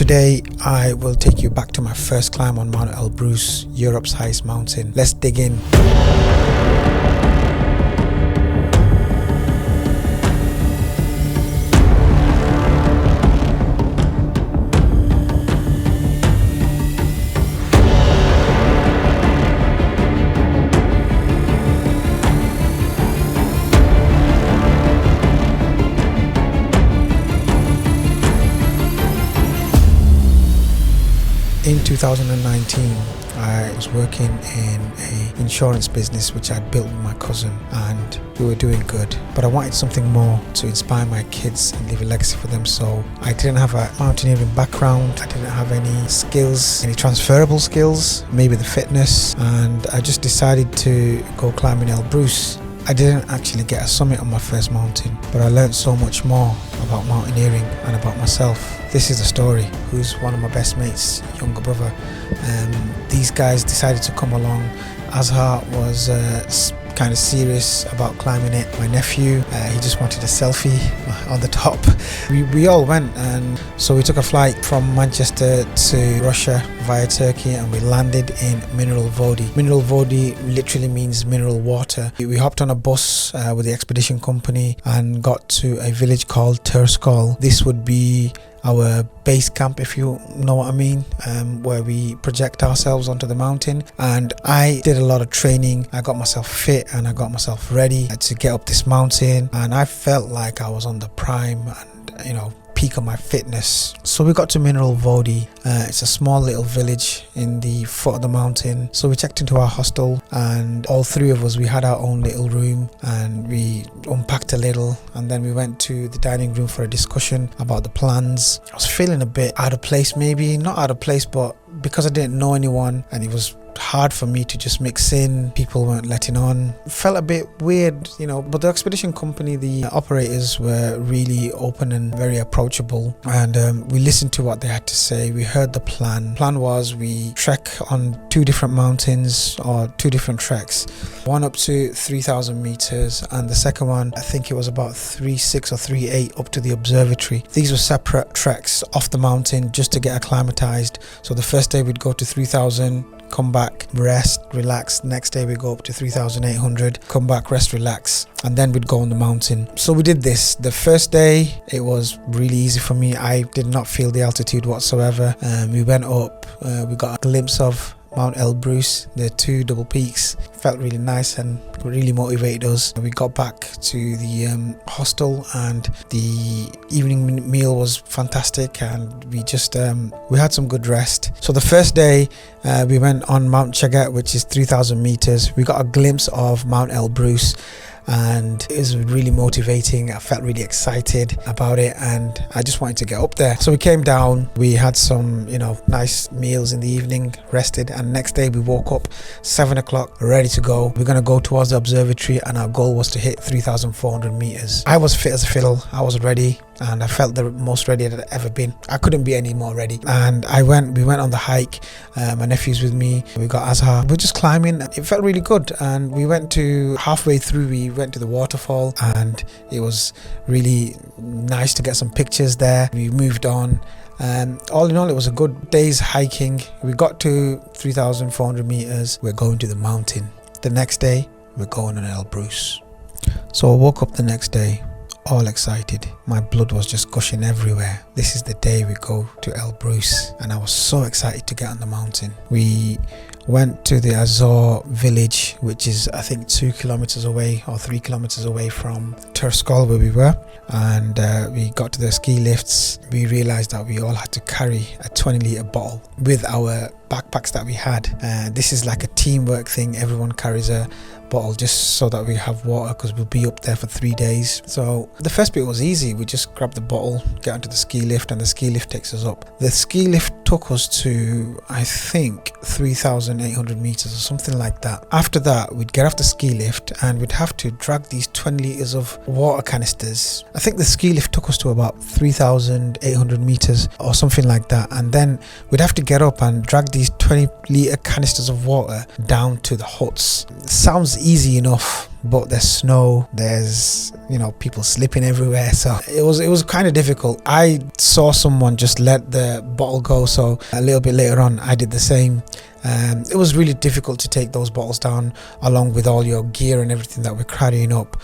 Today I will take you back to my first climb on Mount Elbrus, Europe's highest mountain. Let's dig in. In 2019, I was working in an insurance business which I'd built with my cousin, and we were doing good. But I wanted something more to inspire my kids and leave a legacy for them. So I didn't have a mountaineering background. I didn't have any skills, any transferable skills, maybe the fitness. And I just decided to go climbing Elbrus. I didn't actually get a summit on my first mountain, but I learned so much more about mountaineering and about myself. This is the story. Who's one of my best mates, younger brother. These guys decided to come along. Azhar was kind of serious about climbing it. My nephew, he just wanted a selfie on the top. We all went, and so we took a flight from Manchester to Russia via Turkey, and we landed in Mineralnye Vody. Mineralnye Vody literally means mineral water. We hopped on a bus with the expedition company and got to a village called Terskol. This would be our base camp, if you know what I mean, where we project ourselves onto the mountain. And I did a lot of training. I got myself fit and I got myself ready to get up this mountain, and I felt like I was on the prime and peak of my fitness. So we got to Mineralnye Vody. It's a small little village in the foot of the mountain. So we checked into our hostel, and all three of us, we had our own little room, and we unpacked a little, and then we went to the dining room for a discussion about the plans. I was feeling a bit out of place, maybe not out of place, but because I didn't know anyone and it was hard for me to just mix in, people weren't letting on. It felt a bit weird, but the expedition company, the operators, were really open and very approachable, and we listened to what they had to say. We heard the plan. The plan was we trek on two different mountains, or two different treks, one up to 3,000 meters, and the second one, I think it was about 3.6 or 3.8 up to the observatory. These were separate treks off the mountain just to get acclimatized. So the first day we'd go to 3,000, come back, rest, relax. Next day we go up to 3,800, come back, rest, relax, and then we'd go on the mountain. So we did this. The first day it was really easy for me. I did not feel the altitude whatsoever. We went up, we got a glimpse of Mount Elbrus, the two double peaks. Felt really nice and really motivated us. We got back to the hostel, and the evening meal was fantastic, and we just we had some good rest. So the first day we went on Mount Chagat, which is 3,000 meters. We got a glimpse of Mount Elbrus, and it was really motivating. I felt really excited about it, and I just wanted to get up there. So we came down, we had some nice meals in the evening, rested, and next day we woke up 7 o'clock, ready to go. We're going to go towards the observatory, and our goal was to hit 3,400 meters. I was fit as a fiddle. I was ready, and I felt the most ready that I'd ever been. I couldn't be any more ready. And we went on the hike. My nephew's with me. We got Azhar. We're just climbing. It felt really good. And we went to halfway through, we went to the waterfall, and it was really nice to get some pictures there. We moved on. All in all, it was a good day's hiking. We got to 3,400 meters. We're going to the mountain. The next day, we're going on Elbrus. So I woke up the next day, all excited. My blood was just gushing everywhere. This is the day we go to Elbrus, and I was so excited to get on the mountain. We went to the Azor village, which is I think 2 kilometers away or 3 kilometers away from Terskol where we were, and we got to the ski lifts. We realized that we all had to carry a 20-liter bottle with our backpacks that we had. This is like a teamwork thing. Everyone carries a bottle just so that we have water, because we'll be up there for 3 days. So the first bit was easy. We just grabbed the bottle, get onto the ski lift, and the ski lift takes us up. The ski lift took us to I think 3,800 meters or something like that. After that, we'd get off the ski lift and we'd have to drag these 20 liters of water canisters. I think the ski lift took us to about 3,800 meters or something like that, and then we'd have to get up and drag these 20-liter canisters of water down to the huts. It sounds easy enough, but there's snow, there's people slipping everywhere. So it was kind of difficult. I saw someone just let the bottle go, so a little bit later on I did the same. It was really difficult to take those bottles down along with all your gear and everything that we're carrying up,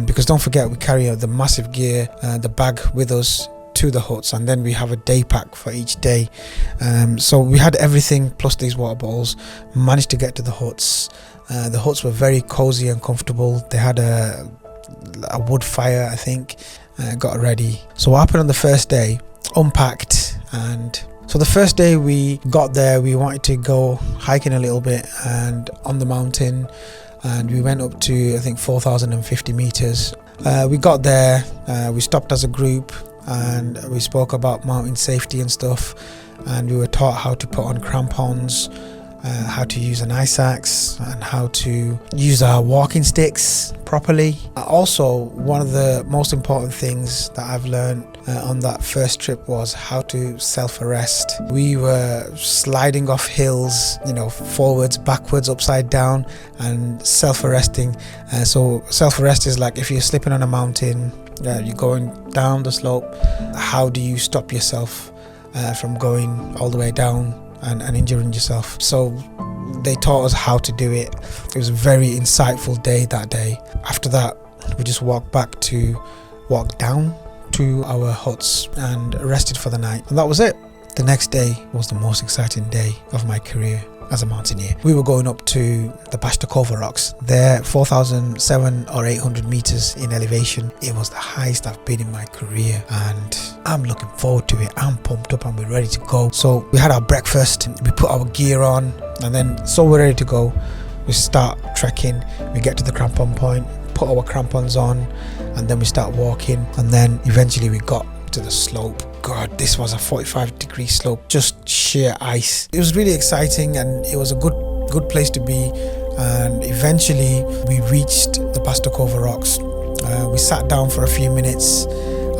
because don't forget, we carry the massive gear, the bag with us to the huts, and then we have a day pack for each day. So we had everything plus these water bottles. Managed to get to the huts. The huts were very cozy and comfortable. They had a wood fire, I think. Got ready. So what happened on the first day? Unpacked. And so the first day we got there, we wanted to go hiking a little bit and on the mountain, and we went up to, I think, 4,050 meters. We got there, we stopped as a group, and we spoke about mountain safety and stuff, and we were taught how to put on crampons, how to use an ice axe, and how to use our walking sticks properly. Also, one of the most important things that I've learned on that first trip was how to self-arrest. We were sliding off hills, forwards, backwards, upside down, and self-arresting. So self-arrest is like if you're slipping on a mountain, you're going down the slope, how do you stop yourself from going all the way down and injuring yourself? So they taught us how to do it. It was a very insightful day that day. After that, we just walked down to our huts and rested for the night, and that was it. The next day was the most exciting day of my career as a mountaineer. We were going up to the Terskol rocks. They're 4,700 or 800 meters in elevation. It was the highest I've been in my career, and I'm looking forward to it. I'm pumped up and we're ready to go. So we had our breakfast, we put our gear on, and then so we're ready to go. We start trekking, we get to the crampon point, put our crampons on, and then we start walking, and then eventually we got to the slope. God, this was a 45-degree slope, just sheer ice. It was really exciting, and it was a good place to be. And eventually we reached the Terskol rocks. We sat down for a few minutes,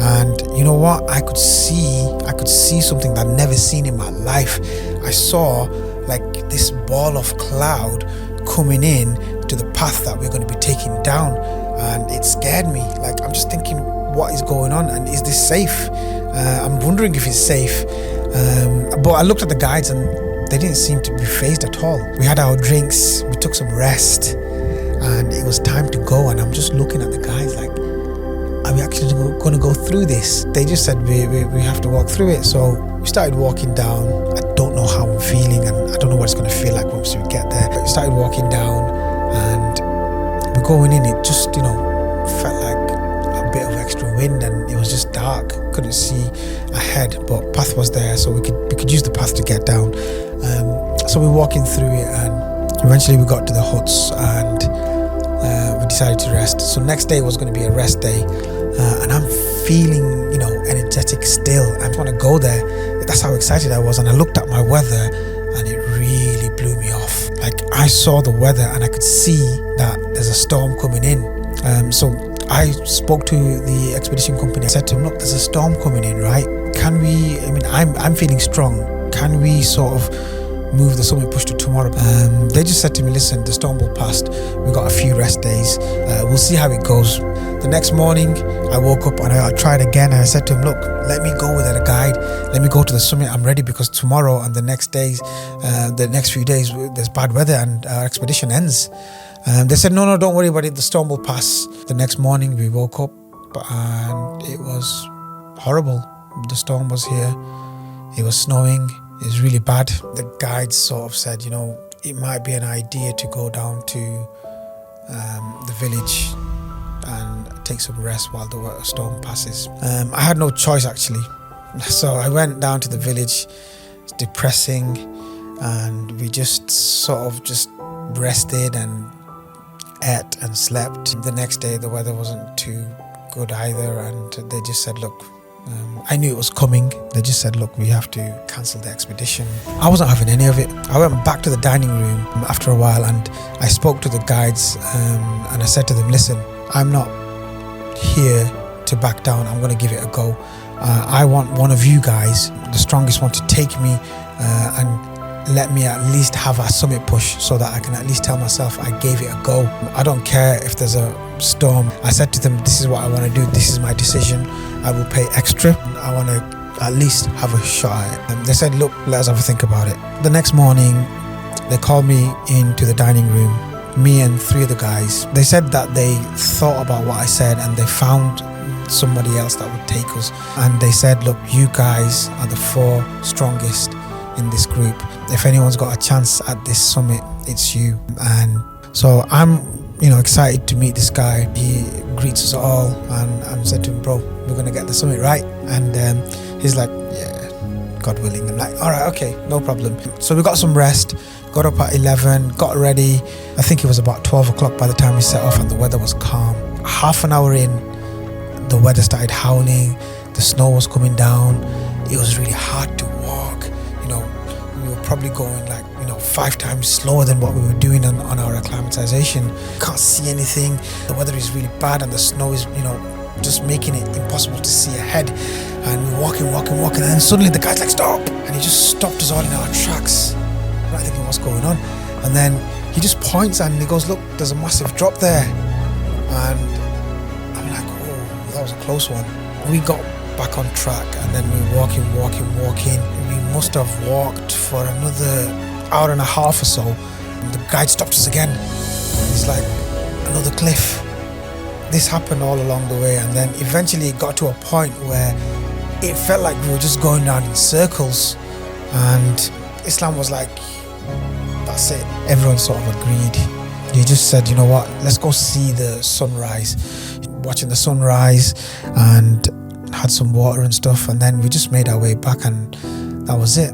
and you know what, I could see something that I'd never seen in my life. I saw like this ball of cloud coming in to the path that we're going to be taking down, and it scared me. Like, I'm just thinking, what is going on, and is this safe? I'm wondering if it's safe, but I looked at the guides and they didn't seem to be phased at all. We had our drinks, we took some rest, and it was time to go. And I'm just looking at the guides like, are we actually going to go through this? They just said we have to walk through it. So we started walking down. I don't know how I'm feeling, and I don't know what it's going to feel like once we get there. But we started walking down, and we're going in. It just felt like a bit of extra wind, and it was just dark. Couldn't see ahead, but path was there, so we could use the path to get down. So we're walking through it, and eventually we got to the huts, and we decided to rest. So next day was going to be a rest day, and I'm feeling energetic still. I want to go there. That's how excited I was. And I looked at my weather, and it really blew me off. Like, I saw the weather and I could see that there's a storm coming in. So I spoke to the expedition company. I said to them, look, there's a storm coming in, right? Can we, I'm feeling strong. Can we sort of move the summit push to tomorrow? They just said to me, listen, the storm will pass. We've got a few rest days. We'll see how it goes. The next morning, I woke up and I tried again. And I said to him, look, let me go without a guide. Let me go to the summit. I'm ready, because tomorrow and the next days, the next few days, there's bad weather and our expedition ends. They said, no, don't worry about it. The storm will pass. The next morning, we woke up and it was horrible. The storm was here. It was snowing. It was really bad. The guides sort of said, it might be an idea to go down to the village and take some rest while the storm passes. I had no choice, actually. So I went down to the village. It's depressing, and we just sort of just rested and ate and slept. The next day the weather wasn't too good either, and they just said, look, I knew it was coming. They just said, look, we have to cancel the expedition. I wasn't having any of it. I went back to the dining room after a while, and I spoke to the guides, and I said to them, listen, I'm not here to back down. I'm going to give it a go. I want one of you guys, the strongest one, to take me and let me at least have a summit push so that I can at least tell myself I gave it a go. I don't care if there's a storm. I said to them, this is what I want to do, this is my decision, I will pay extra, I want to at least have a shot at it. And they said, look, let us have a think about it. The next morning they called me into the dining room, me and 3 of the guys. They said that they thought about what I said and they found somebody else that would take us, and they said, look, you guys are the 4 strongest in this group. If anyone's got a chance at this summit, it's you. And so I'm excited to meet this guy. He greets us all, and I said to him, bro, we're gonna get the summit, right? And he's like, yeah, God willing. I'm like, all right, okay, no problem. So we got some rest, got up at 11, got ready. I think it was about 12 o'clock by the time we set off, and the weather was calm. Half an hour in, the weather started howling, the snow was coming down. It was really hard to walk. We were probably going 5 times slower than what we were doing on our acclimatization. Can't see anything. The weather is really bad, and the snow is just making it impossible to see ahead. And we're walking, and then suddenly the guy's like, stop, and he just stopped us all in our tracks. I'm not thinking what's going on, and then he just points and he goes, look, there's a massive drop there. And I'm like, oh, that was a close one. We got back on track, and then we were walking. We must have walked for another hour and a half or so, and the guide stopped us again. It's like another cliff. This happened all along the way, and then eventually it got to a point where it felt like we were just going around in circles, and Islam was like, that's it. Everyone sort of agreed. He just said, you know what, let's go see the sunrise. Watching the sunrise, and had some water and stuff, and then we just made our way back, and that was it.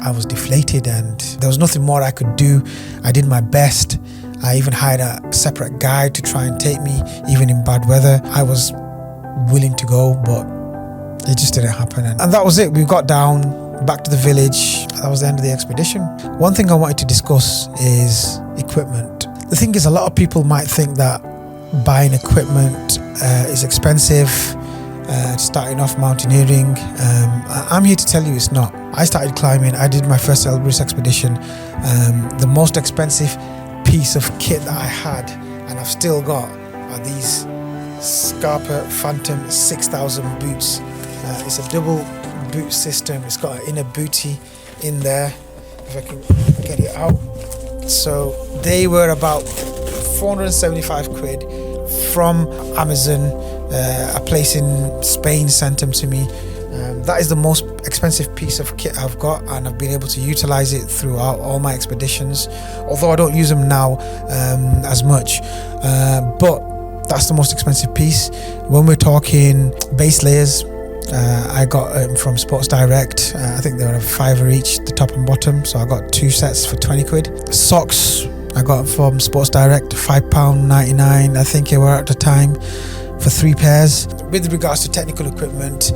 I was deflated, and there was nothing more I could do. I did my best. I even hired a separate guide to try and take me, even in bad weather. I was willing to go, but it just didn't happen. And that was it. We got down, back to the village. That was the end of the expedition. One thing I wanted to discuss is equipment. The thing is, a lot of people might think that buying equipment is expensive. Starting off mountaineering, I'm here to tell you it's not. I started climbing. I did my first Elbrus expedition. The most expensive piece of kit that I had, and I've still got, are these Scarpa Phantom 6000 boots. It's a double boot system. It's got an inner bootie in there, if I can get it out. So they were about 475 quid from Amazon. A place in Spain sent them to me. That is the most expensive piece of kit I've got, and I've been able to utilize it throughout all my expeditions, although I don't use them now as much, but that's the most expensive piece. When we're talking base layers, I got from Sports Direct. I think they were a £5 each, the top and bottom, so I got 2 sets for 20 quid. Socks I got from Sports Direct, £5.99 I think they were at the time, for 3 pairs. With regards to technical equipment,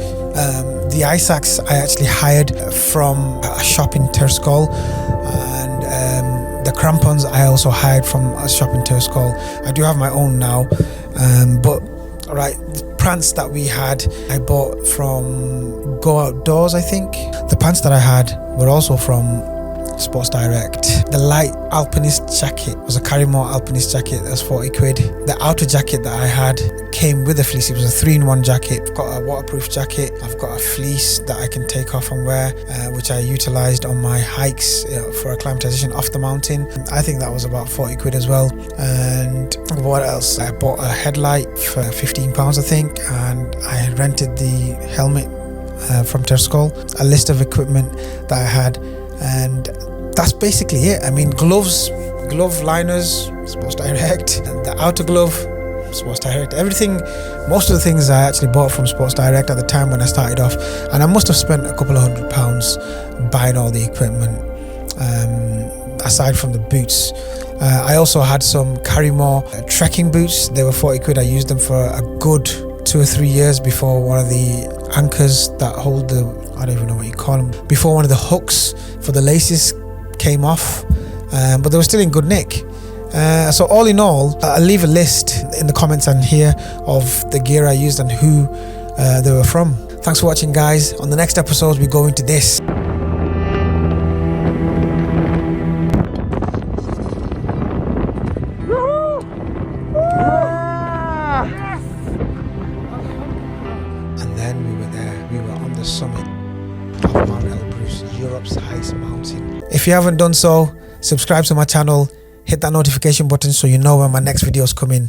the ice axe I actually hired from a shop in Terskol, and the crampons I also hired from a shop in Terskol. I do have my own now, but the pants that we had I bought from Go Outdoors, I think. The pants that I had were also from Sports Direct. The light alpinist jacket was a Carrymore alpinist jacket. That was 40 quid. The outer jacket that I had came with a fleece. It was a 3-in-1 jacket. I've got a waterproof jacket. I've got a fleece that I can take off and wear, which I utilized on my hikes for acclimatization off the mountain. I think that was about 40 quid as well. And what else? I bought a headlight for £15 I think, and I rented the helmet from Terskol. A list of equipment that I had, and that's basically it. I mean, glove liners, Sports Direct, and the outer glove, Sports Direct. Everything, most of the things I actually bought from Sports Direct at the time when I started off, and I must have spent a couple of £100 buying all the equipment, aside from the boots. I also had some Carrymore trekking boots. They were 40 quid. I used them for a good 2 or 3 years before one of the anchors that hold the, I don't even know what you call them, before one of the hooks for the laces came off, but they were still in good nick. So all in all, I'll leave a list in the comments and here of the gear I used and who they were from. Thanks for watching, guys. On the next episode we go into this. then we were there. We were on the summit of Mount Elbrus, Europe's highest mountain. If you haven't done so, subscribe to my channel, hit that notification button so you know when my next videos come in.